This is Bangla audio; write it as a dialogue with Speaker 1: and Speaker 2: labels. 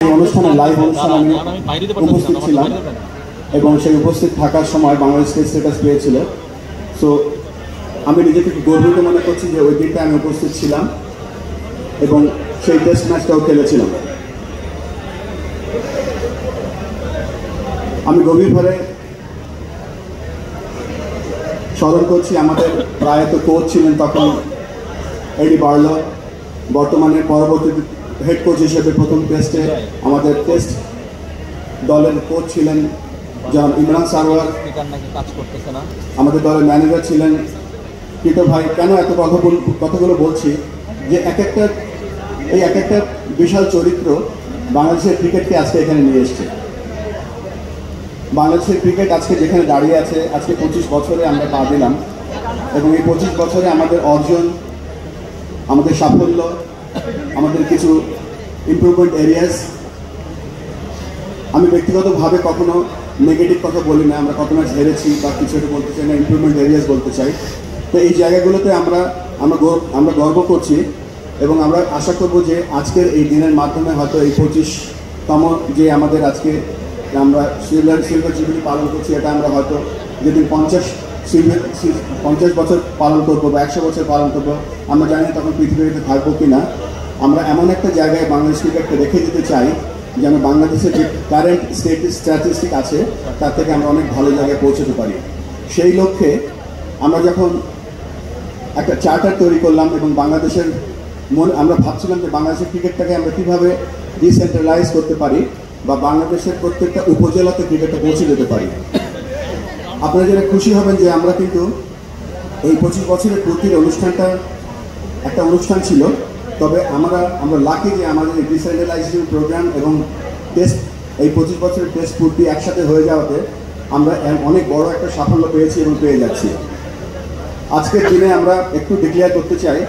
Speaker 1: অনুষ্ঠানে লাইভ অনুষ্ঠানে আমি উপস্থিত ছিলাম এবং সেই উপস্থিত থাকার সময় বাংলাদেশ টেস্ট স্ট্যাটাস পেয়েছিল। সো আমি নিজেকে গর্বিত মনে করছি যে ওই দিনটা আমি উপস্থিত ছিলাম এবং সেই টেস্ট ম্যাচটাও খেলেছিলাম। আমি গভীরভাবে স্মরণ করছি আমাদের প্রায়ত কোচ ছিলেন তখন এডি বার্লো, বর্তমানে পরবর্তী হেড কোচ হিসেবে প্রথম টেস্টে আমাদের টেস্ট দলের কোচ ছিলেন যেমন ইমরান সারোয়ার, আমাদের দলের ম্যানেজার ছিলেন টিটো ভাই। কেন এত কথাগুলো বলছি যে এক একটা বিশাল চরিত্র বাংলাদেশের ক্রিকেটকে আজকে এখানে নিয়ে এসছে। বাংলাদেশের ক্রিকেট আজকে যেখানে দাঁড়িয়ে আছে, আজকে 25 বছরে আমরা পা দিলাম এবং এই 25 বছরে আমাদের অর্জন, আমাদের সাফল্য, আমাদের কিছু ইমপ্রুভমেন্ট এরিয়াস, আমি ব্যক্তিগতভাবে কখনো নেগেটিভ কথা বলি না। আমরা কত ম্যাচ হেরেছি বা কিছু একটা বলতে চাই না, ইমপ্রুভমেন্ট এরিয়াস বলতে চাই। তো এই জায়গাগুলোতে আমরা গর্ব করছি এবং আমরা আশা করব যে আজকের এই দিনের মাধ্যমে হয়তো এই 25তম যে আমাদের আজকে আমরা সিলভার জুবিলি পালন করছি, এটা আমরা হয়তো যেদিন 50 বছর পালন করবো বা 100 বছর পালন করবো, আমরা জানি তখন পৃথিবীতে থাকবো কি না। আমরা এমন একটা জায়গায় বাংলাদেশ ক্রিকেটকে রেখে দিতে চাই যেন বাংলাদেশের যে কারেন্ট স্ট্যাটিস্টিক আছে তার থেকে আমরা অনেক ভালো জায়গায় পৌঁছতে পারি। সেই লক্ষ্যে আমরা যখন একটা চার্টার তৈরি করলাম এবং বাংলাদেশের আমরা ভাবছিলাম যে বাংলাদেশের ক্রিকেটটাকে আমরা কীভাবে ডিসেন্ট্রালাইজ করতে পারি বা বাংলাদেশের প্রত্যেকটা উপজেলাতে ক্রিকেটটা পৌঁছে যেতে পারি। আপনারা যারা খুশি হবেন যে আমরা কিন্তু এই 25 বছরের পূর্তির অনুষ্ঠানটা একটা অনুষ্ঠান ছিল, তবে আমরা লাকি যে আমাদের এই ডিসেন্ট্রালাইজেশন প্রোগ্রাম এবং টেস্ট এই 25 বছরের টেস্ট পূর্তি একসাথে হয়ে যাওয়াতে আমরা অনেক বড় একটা সাফল্য পেয়েছি এবং পেয়ে যাচ্ছি। আজকের দিনে আমরা একটু ডিক্লেয়ার করতে চাই